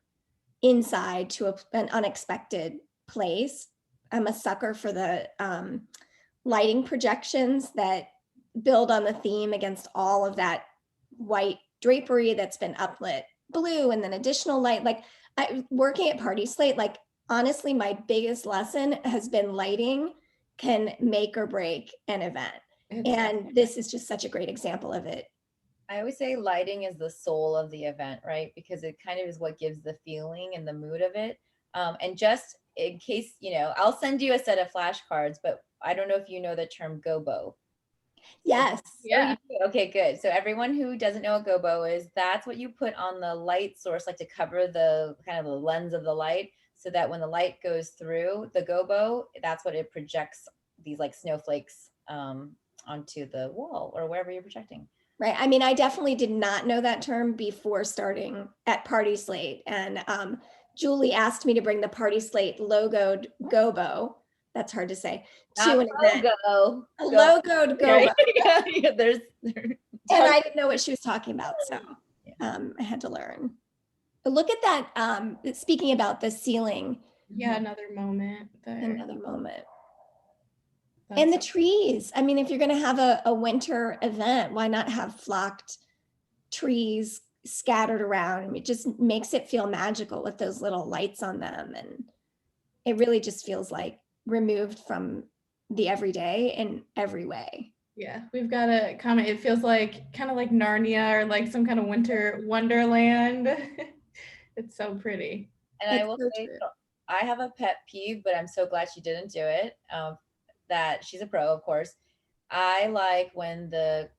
A: inside to an unexpected place. I'm a sucker for the lighting projections that build on the theme against all of that white drapery that's been uplit blue, and then additional light. Like working at Party Slate, like honestly, my biggest lesson has been lighting can make or break an event. And this is just such a great example of it.
C: I always say lighting is the soul of the event, right? Because it kind of is what gives the feeling and the mood of it. And just in case, I'll send you a set of flashcards, but I don't know if you know the term gobo.
A: Yes.
B: Yeah.
C: Okay, good. So everyone who doesn't know what gobo is, that's what you put on the light source, like to cover the kind of the lens of the light, so that when the light goes through the gobo, that's what it projects these like snowflakes onto the wall or wherever you're projecting.
A: Right. I mean, I definitely did not know that term before starting at Party Slate. And Julie asked me to bring the Party Slate logoed gobo. That's hard to say.
C: Not
A: to an event.
C: logo.
A: A logoed gobo.
C: Yeah,
A: and I didn't know what she was talking about. So I had to learn. But look at that. Speaking about the ceiling.
B: Yeah, another moment there.
A: Another moment. And the trees. I mean, if you're going to have a winter event, why not have flocked trees scattered around? It just makes it feel magical with those little lights on them. And it really just feels like removed from the everyday in every way.
B: Yeah, we've got a comment. It feels like kind of like Narnia or like some kind of winter wonderland. It's so pretty.
C: And I will say, I have a pet peeve, but I'm so glad she didn't do it. That she's a pro, of course. I like when the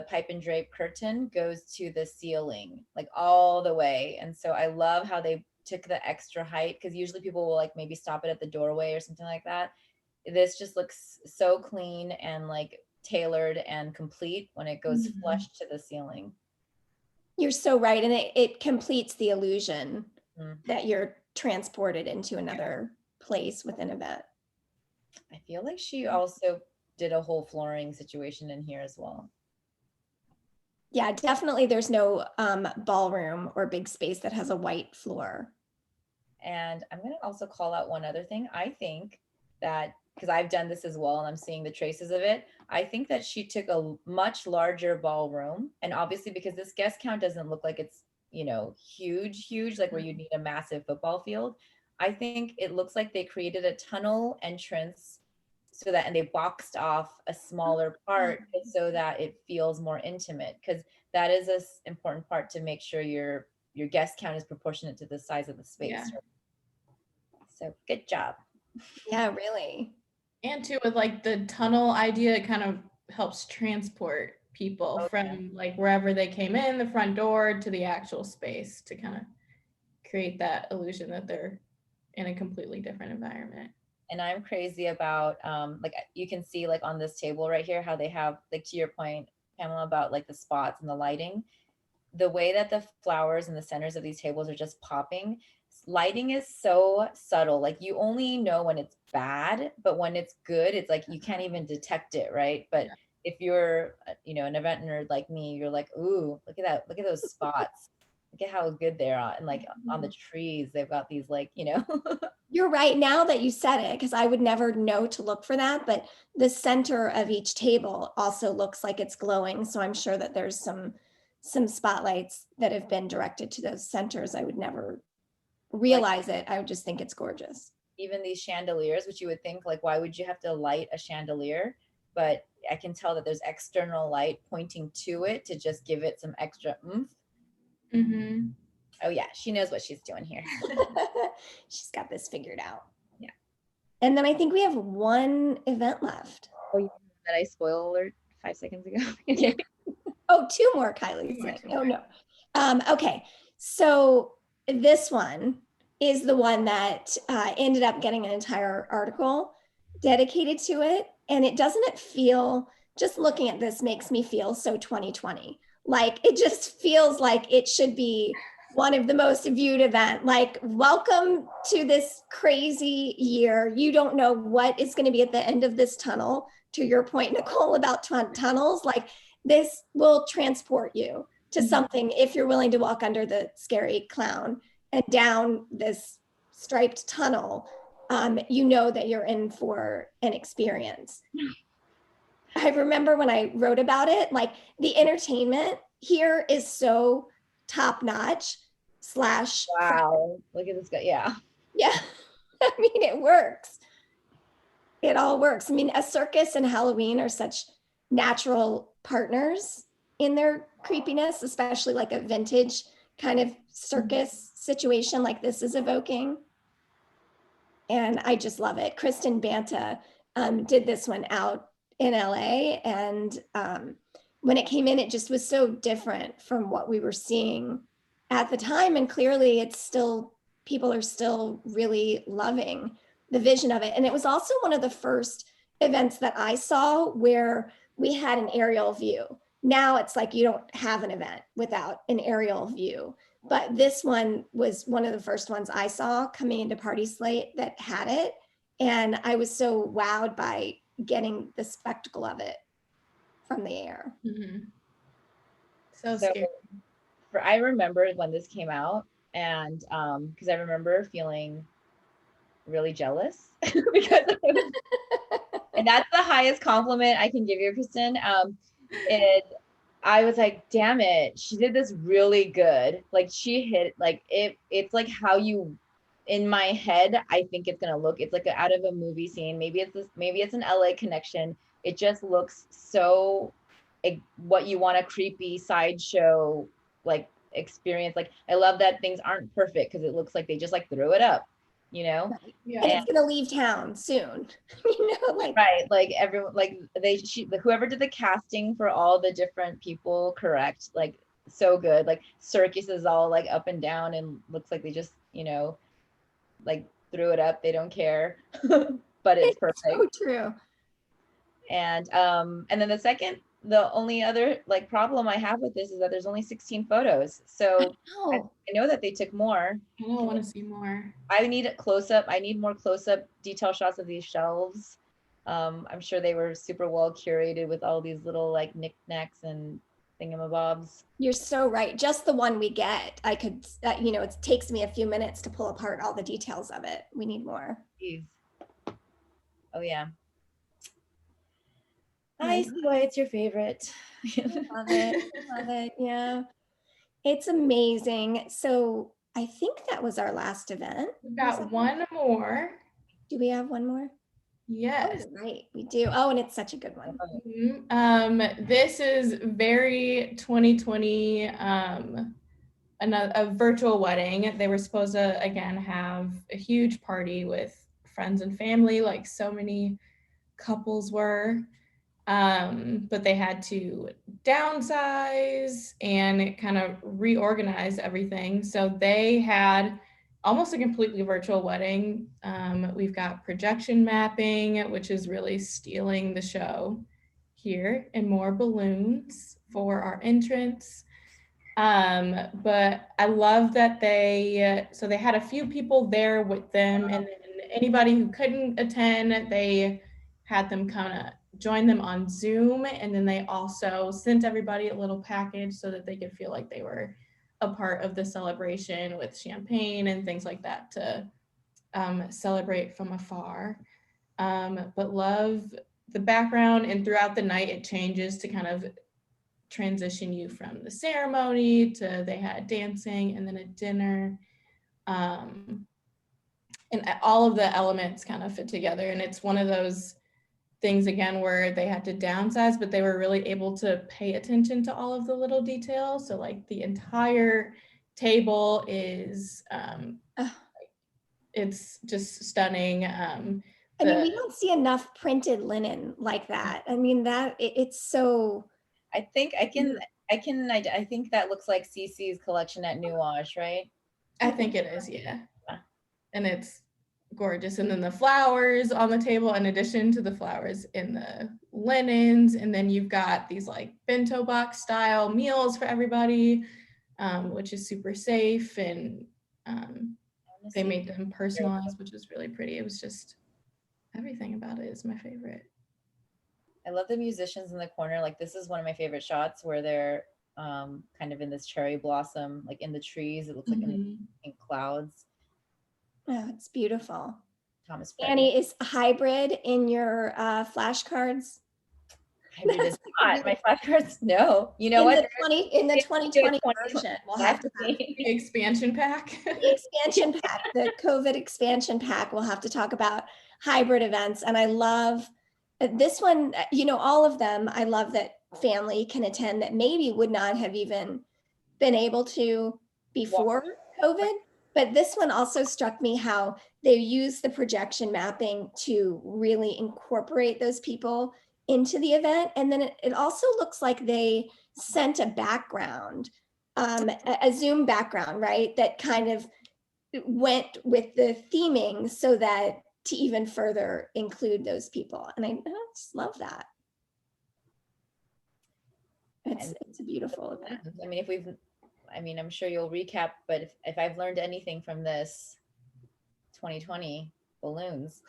C: pipe and drape curtain goes to the ceiling, like all the way. And so I love how they took the extra height, because usually people will like maybe stop it at the doorway or something like that. This just looks so clean and like tailored and complete when it goes flush to the ceiling.
A: You're so right. And it completes the illusion that you're transported into another place with an event.
C: I feel like she also did a whole flooring situation in here as well.
A: Yeah, definitely. There's no ballroom or big space that has a white floor.
C: And I'm going to also call out one other thing. I think that, because I've done this as well and I'm seeing the traces of it, I think that she took a much larger ballroom. And obviously, because this guest count doesn't look like it's, huge, like where you need a massive football field. I think it looks like they created a tunnel entrance and they boxed off a smaller part so that it feels more intimate, because that is an important part to make sure your guest count is proportionate to the size of the space.
B: Yeah.
C: So good job.
A: Yeah, really.
B: And too, with like the tunnel idea, it kind of helps transport people from like wherever they came in, the front door to the actual space, to kind of create that illusion that they're in a completely different environment.
C: And I'm crazy about like you can see like on this table right here how they have, like to your point, Pamela, about like the spots and the lighting, the way that the flowers in the centers of these tables are just popping. Lighting is so subtle, like you only know when it's bad, but when it's good, it's like you can't even detect it, right? But if you're an event nerd like me, you're like, ooh, look at that, look at those spots, look at how good they are. And like on the trees, they've got these like,
A: You're right, now that you said it, because I would never know to look for that, but the center of each table also looks like it's glowing. So I'm sure that there's some spotlights that have been directed to those centers. I would never realize it. I would just think it's gorgeous.
C: Even these chandeliers, which you would think like, why would you have to light a chandelier? But I can tell that there's external light pointing to it to just give it some extra oomph.
B: Mm-hmm.
C: Oh yeah, she knows what she's doing here.
A: She's got this figured out.
C: Yeah.
A: And then I think we have one event left.
C: Oh, you that I spoiled alert 5 seconds ago. Okay.
A: Oh, two more, Kylie's saying. Oh no. Okay, so this one is the one that ended up getting an entire article dedicated to it. And it doesn't feel, just looking at this makes me feel so 2020. Like it just feels like it should be one of the most viewed event. Like, welcome to this crazy year. You don't know what is going to be at the end of this tunnel. To your point, Nicole, about tunnels, like this will transport you to something if you're willing to walk under the scary clown and down this striped tunnel. You know that you're in for an experience. I remember when I wrote about it, like the entertainment here is so top notch /
C: wow, look at this guy. Yeah.
A: I mean, it works. It all works. I mean, a circus and Halloween are such natural partners in their creepiness, especially like a vintage kind of circus situation like this is evoking. And I just love it. Kristen Banta did this one out in LA, and when it came in, it just was so different from what we were seeing at the time. And clearly it's still, people are still really loving the vision of it. And it was also one of the first events that I saw where we had an aerial view. Now it's like you don't have an event without an aerial view. But this one was one of the first ones I saw coming into Party Slate that had it. And I was so wowed by getting the spectacle of it from the air.
B: Mm-hmm. So scary.
C: I remember when this came out, and because I remember feeling really jealous because and that's the highest compliment I can give you, Kristen. I was like, damn it, she did this really good. Like she hit, like it's like how you, in my head, I think it's gonna look. It's like out of a movie scene. Maybe it's an LA connection. It just looks so what you want a creepy sideshow like experience. Like I love that things aren't perfect because it looks like they just like threw it up,
A: Yeah. And it's gonna leave town soon. Like
C: right, like everyone, like whoever did the casting for all the different people, correct, like so good. Like circus is all like up and down and looks like they just like threw it up. They don't care. But it's perfect.
A: So true.
C: And then the only other like problem I have with this is that there's only 16 photos. So I know that they took more.
B: I don't want to see more.
C: I need a close-up. I need more close-up detail shots of these shelves. I'm sure they were super well curated with all these little like knickknacks and thingamabobs.
A: You're so right. Just the one we get, I could, it takes me a few minutes to pull apart all the details of it. We need more.
C: Jeez. Oh yeah. I see why it's your favorite.
A: Love it. Love it. Yeah. It's amazing. So I think that was our last event.
B: We've got one more.
A: Do we have one more?
B: Yes.
A: Oh, right. We do. Oh, and it's such a good one.
B: Mm-hmm. This is very 2020, a virtual wedding. They were supposed to, again, have a huge party with friends and family, like so many couples were. but they had to downsize and kind of reorganize everything. So they had almost a completely virtual wedding. We've got projection mapping, which is really stealing the show here, and more balloons for our entrance. But I love that so they had a few people there with them, and then anybody who couldn't attend, they had them kind of join them on Zoom, and then they also sent everybody a little package so that they could feel like they were a part of the celebration with champagne and things like that to celebrate from afar. But love the background, and throughout the night it changes to kind of transition you from the ceremony to they had dancing and then a dinner. And all of the elements kind of fit together. And it's one of those things again where they had to downsize, but they were really able to pay attention to all of the little details. So like the entire table is it's just stunning.
A: I mean, we don't see enough printed linen like that. I mean, it's so.
C: I think that looks like Cece's collection at New Wash, right?
B: I think it is, yeah. And it's gorgeous. And then the flowers on the table, in addition to the flowers in the linens. And then you've got these like bento box style meals for everybody, which is super safe. And they made them personalized, which is really pretty. It was just, everything about it is my favorite.
C: I love the musicians in the corner. Like this is one of my favorite shots where they're kind of in this cherry blossom, like in the trees. It looks like in clouds.
A: Oh, it's beautiful.
C: Thomas
A: Annie, is hybrid in your flashcards?
C: Hybrid is not. My flashcards, no. You know what?
A: In the 2020 version, we'll have to have
B: the expansion pack.
A: The expansion pack, the COVID expansion pack. We'll have to talk about hybrid events. And I love this one, all of them. I love that family can attend that maybe would not have even been able to before COVID. But this one also struck me how they use the projection mapping to really incorporate those people into the event. And then it also looks like they sent a background, a Zoom background, right? That kind of went with the theming so that to even further include those people. And I just love that. It's a beautiful event.
C: I mean, I'm sure you'll recap, but if I've learned anything from this 2020, balloons.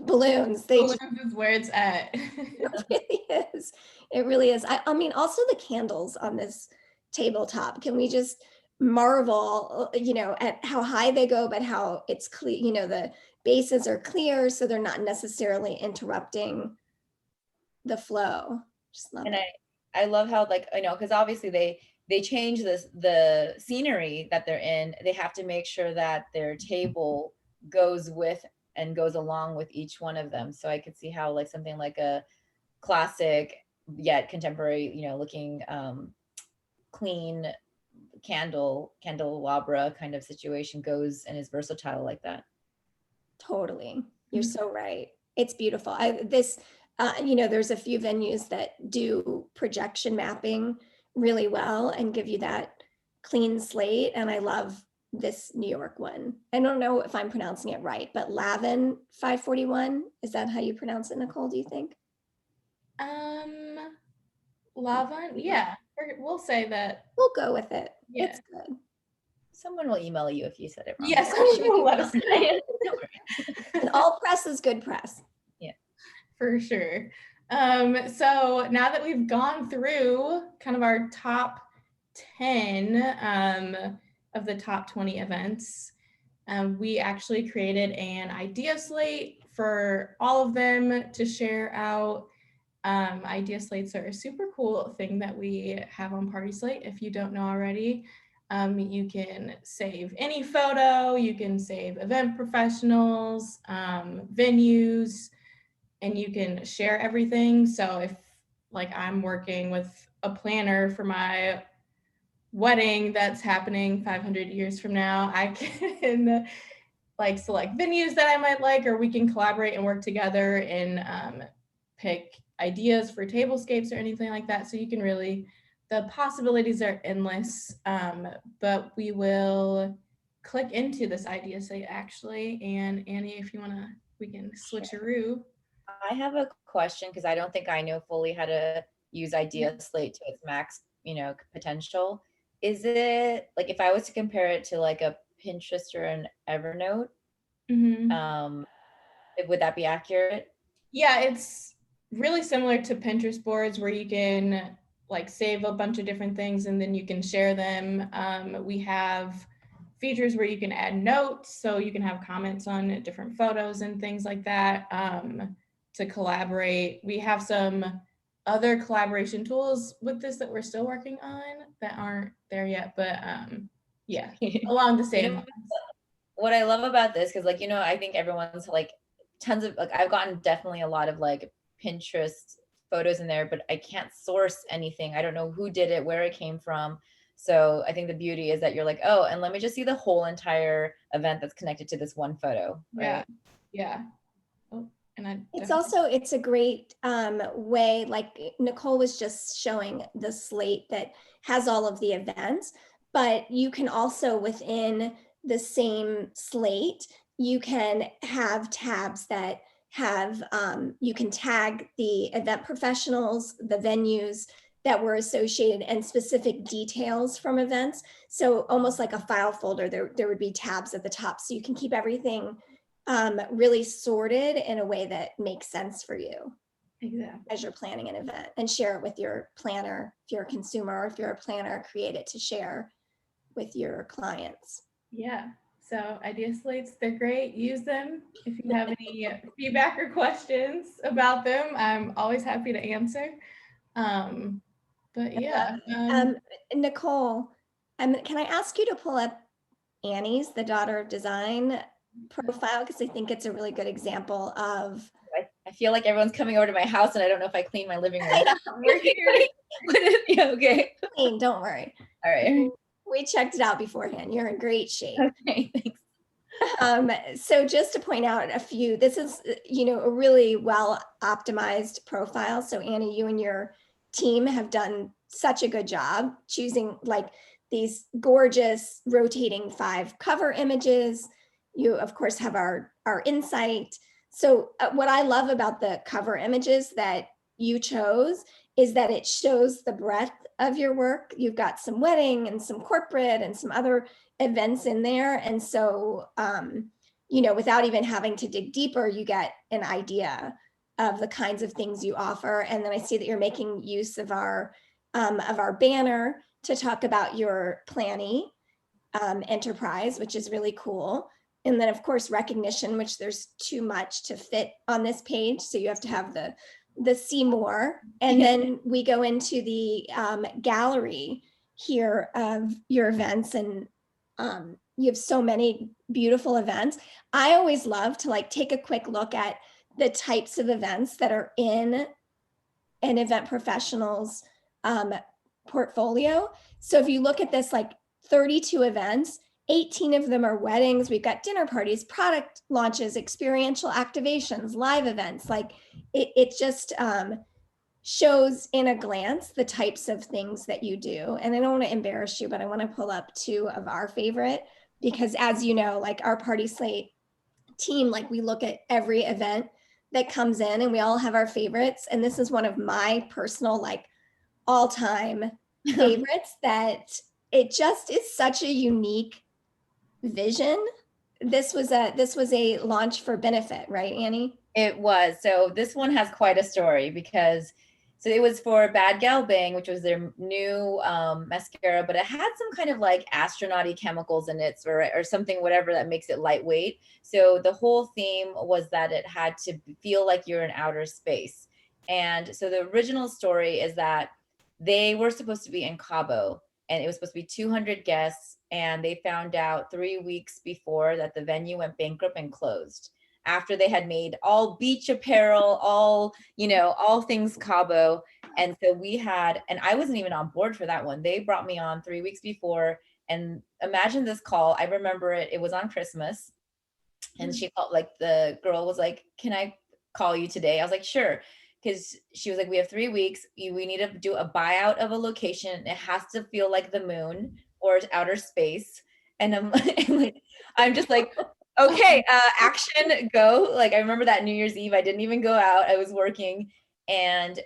B: Balloons is where it's at.
A: It really is. I mean, also the candles on this tabletop. Can we just marvel, at how high they go, but how it's clear, the bases are clear, so they're not necessarily interrupting the flow. Just love it.
C: I love how, because obviously they change the scenery that they're in. They have to make sure that their table goes with and goes along with each one of them. So I could see how something like a classic yet contemporary, looking clean candelabra kind of situation goes and is versatile like that.
A: Totally. You're so right. It's beautiful. There's a few venues that do projection mapping really well and give you that clean slate. And I love this New York one. I don't know if I'm pronouncing it right, but Lavin 541. Is that how you pronounce it, Nicole, do you think?
B: Lavin, yeah. We'll say that.
A: We'll go with it.
B: Yeah.
A: It's good.
C: Someone will email you if you said it wrong.
B: Yes, someone will let us know.
A: And all press is good press.
C: Yeah,
B: for sure. So now that we've gone through kind of our top 10 of the top 20 events, we actually created an idea slate for all of them to share out. Idea slates are a super cool thing that we have on PartySlate. If you don't know already, you can save any photo, you can save event professionals, venues, and you can share everything. So if I'm working with a planner for my wedding that's happening 500 years from now, I can select venues that I might like, or we can collaborate and work together in pick ideas for tablescapes or anything like that. So you can really, the possibilities are endless. But we will click into this idea site actually. And Annie, if you want to, we can switcheroo.
C: I have a question because I don't think I know fully how to use Idea Slate to its max, potential. Is it like if I was to compare it to like a Pinterest or an Evernote, would that be accurate?
B: Yeah, it's really similar to Pinterest boards where you can like save a bunch of different things and then you can share them. We have features where you can add notes, so you can have comments on different photos and things like that to collaborate. We have some other collaboration tools with this that we're still working on that aren't there yet, but yeah, along the same lines.
C: What I love about this, because like, I think everyone's like tons of, like, I've gotten definitely a lot of like Pinterest photos in there, but I can't source anything. I don't know who did it, where it came from. So I think the beauty is that you're like, oh, and let me just see the whole entire event that's connected to this one photo. Right?
B: Yeah. Oh, and
A: it's a great way, like Nicole was just showing the slate that has all of the events, but you can also within the same slate, you can have tabs that have, you can tag the event professionals, the venues that were associated and specific details from events. So almost like a file folder, there would be tabs at the top. So you can keep everything really sorted in a way that makes sense for you.
B: Exactly.
A: As you're planning an event, and share it with your planner. If you're a consumer, or if you're a planner, create it to share with your clients.
B: Yeah. So idea slates, they're great. Use them. If you have any feedback or questions about them, I'm always happy to answer. But yeah.
A: Nicole, can I ask you to pull up Annie's, the Daughter of Design profile? Because I think it's a really good example of.
C: I feel like everyone's coming over to my house and I don't know if I clean my living room.
B: We're here.
C: Yeah, okay.
A: Clean, don't worry.
C: All right.
A: We checked it out beforehand. You're in great shape.
C: Okay, thanks.
A: So just to point out a few, this is, a really well optimized profile. So Annie, you and your team have done such a good job choosing like these gorgeous rotating 5 cover images. You of course have our insight. So what I love about the cover images that you chose is that it shows the breadth of your work. You've got some wedding and some corporate and some other events in there. And so, without even having to dig deeper, you get an idea of the kinds of things you offer. And then I see that you're making use of our banner to talk about your planning enterprise, which is really cool. And then of course, recognition, which there's too much to fit on this page. So you have to have the see more. And then we go into the gallery here of your events, and you have so many beautiful events. I always love to like take a quick look at the types of events that are in an event professional's portfolio. So if you look at this, like 32 events, 18 of them are weddings. We've got dinner parties, product launches, experiential activations, live events. Like it just shows in a glance the types of things that you do. And I don't want to embarrass you, but I want to pull up 2 of our favorite, because as you know, like our Party Slate team, like we look at every event that comes in and we all have our favorites. And this is one of my personal, like all-time favorites that it just is such a unique vision. This was a launch for benefit, right, Annie?
C: It was. So this one has quite a story because it was for Bad Gal Bang, which was their new mascara, but it had some kind of like astronaut-y chemicals in it or something, whatever that makes it lightweight. So the whole theme was that it had to feel like you're in outer space. And so the original story is that they were supposed to be in Cabo, and it was supposed to be 200 guests, and they found out 3 weeks before that the venue went bankrupt and closed after they had made all beach apparel, all things Cabo. And so and I wasn't even on board for that one. They brought me on 3 weeks before, and imagine this call. I remember it was on Christmas, and she called, like the girl was like, "Can I call you today?" I was like, "Sure." because she was like, we have 3 weeks. We need to do a buyout of a location. It has to feel like the moon or outer space. And I'm just like, okay, action, go. Like, I remember that New Year's Eve, I didn't even go out. I was working. And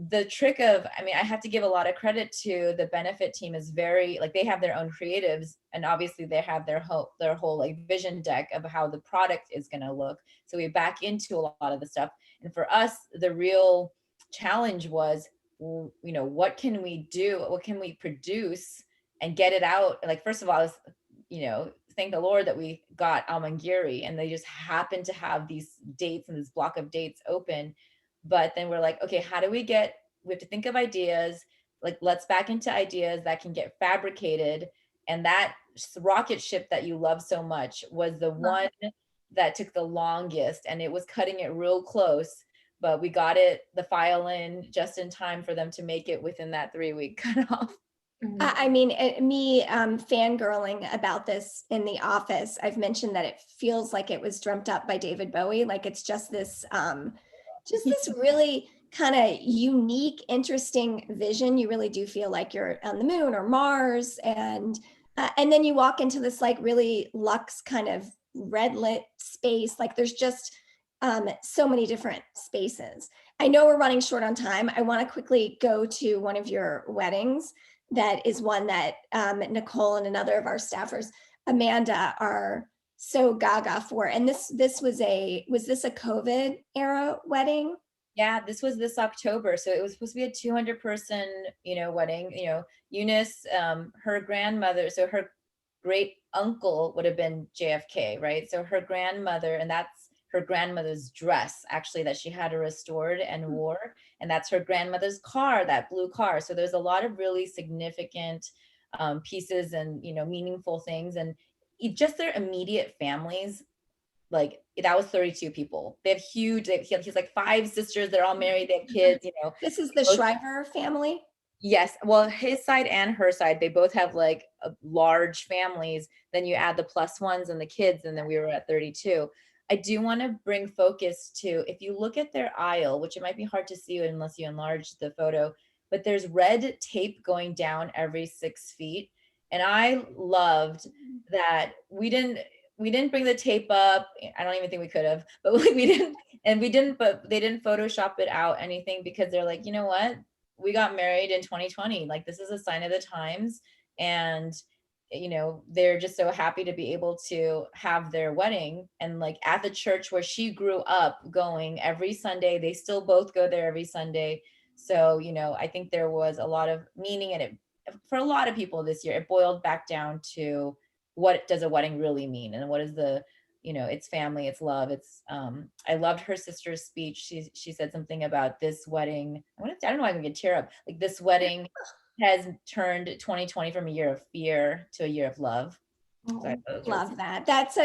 C: the trick of, I mean, I have to give a lot of credit to the benefit team is very, like, they have their own creatives, and obviously they have their whole like vision deck of how the product is going to look. So we back into a lot of the stuff. And for us, the real challenge was, you know, what can we do? What can we produce and get it out? Like, first of all, you know, thank the Lord that we got Almangiri, and they just happened to have these dates and this block of dates open. But then we're like, okay, how do we have to think of ideas, like, let's back into ideas that can get fabricated. And that rocket ship that you love so much was the one that took the longest, and it was cutting it real close, but we got the file in just in time for them to make it within that 3-week cutoff.
A: I mean, me fangirling about this in the office, I've mentioned that it feels like it was dreamt up by David Bowie. Like, it's just this really kind of unique, interesting vision. You really do feel like you're on the moon or Mars, and then you walk into this like really luxe kind of red lit space. Like, there's just so many different spaces. I know we're running short on time. I want to quickly go to one of your weddings. That is one that Nicole and another of our staffers, Amanda, are so gaga for. And was this a COVID era wedding?
C: Yeah, this was this October. So it was supposed to be a 200-person, you know, wedding. You know, Eunice, her grandmother, so her great uncle would have been JFK, right? So her grandmother, and that's her grandmother's dress, actually, that she had restored and wore. And that's her grandmother's car, that blue car. So there's a lot of really significant pieces and, you know, meaningful things. And just their immediate families, like, that was 32 people. They have huge, he's like 5 sisters. They're all married. They have kids, you know.
A: This is the Shriver family?
C: Yes. Well, his side and her side, they both have like large families. Then you add the plus ones and the kids, and then we were at 32. I do want to bring focus to, if you look at their aisle, which it might be hard to see unless you enlarge the photo, but there's red tape going down every 6 feet. And I loved that we didn't bring the tape up. I don't even think we could have, but we didn't, but they didn't Photoshop it out anything, because they're like, you know what? We got married in 2020. Like, this is a sign of the times. And, you know, they're just so happy to be able to have their wedding, and like at the church where she grew up going every Sunday. They still both go there every Sunday. So, you know, I think there was a lot of meaning in it for a lot of people this year. It boiled back down to, what does a wedding really mean? And what is the, you know, it's family, it's love. It's I loved her sister's speech. She said something about this wedding. I don't know why I'm gonna tear up. Like, this wedding has turned 2020 from a year of fear to a year of love. So
A: Love that. That's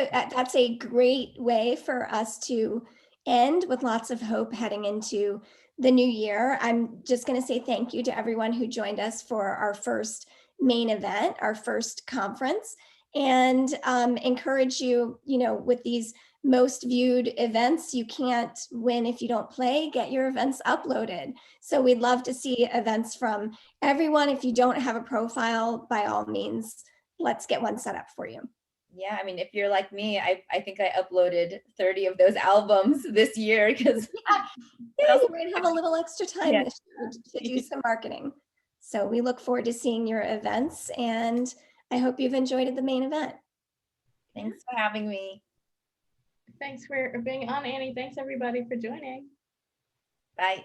A: a great way for us to end, with lots of hope heading into the new year. I'm just going to say thank you to everyone who joined us for our first main event, our first conference, and encourage you, you know, with these most viewed events, you can't win if you don't play. Get your events uploaded. So we'd love to see events from everyone. If you don't have a profile, by all means, let's get one set up for you.
C: Yeah, I mean, if you're like me, I think I uploaded 30 of those albums this year, because
A: you might have a little extra time
C: this
A: year to do some marketing. So we look forward to seeing your events, and I hope you've enjoyed the main event.
C: Thanks for having me.
B: Thanks for being on, Annie. Thanks everybody for joining.
C: Bye.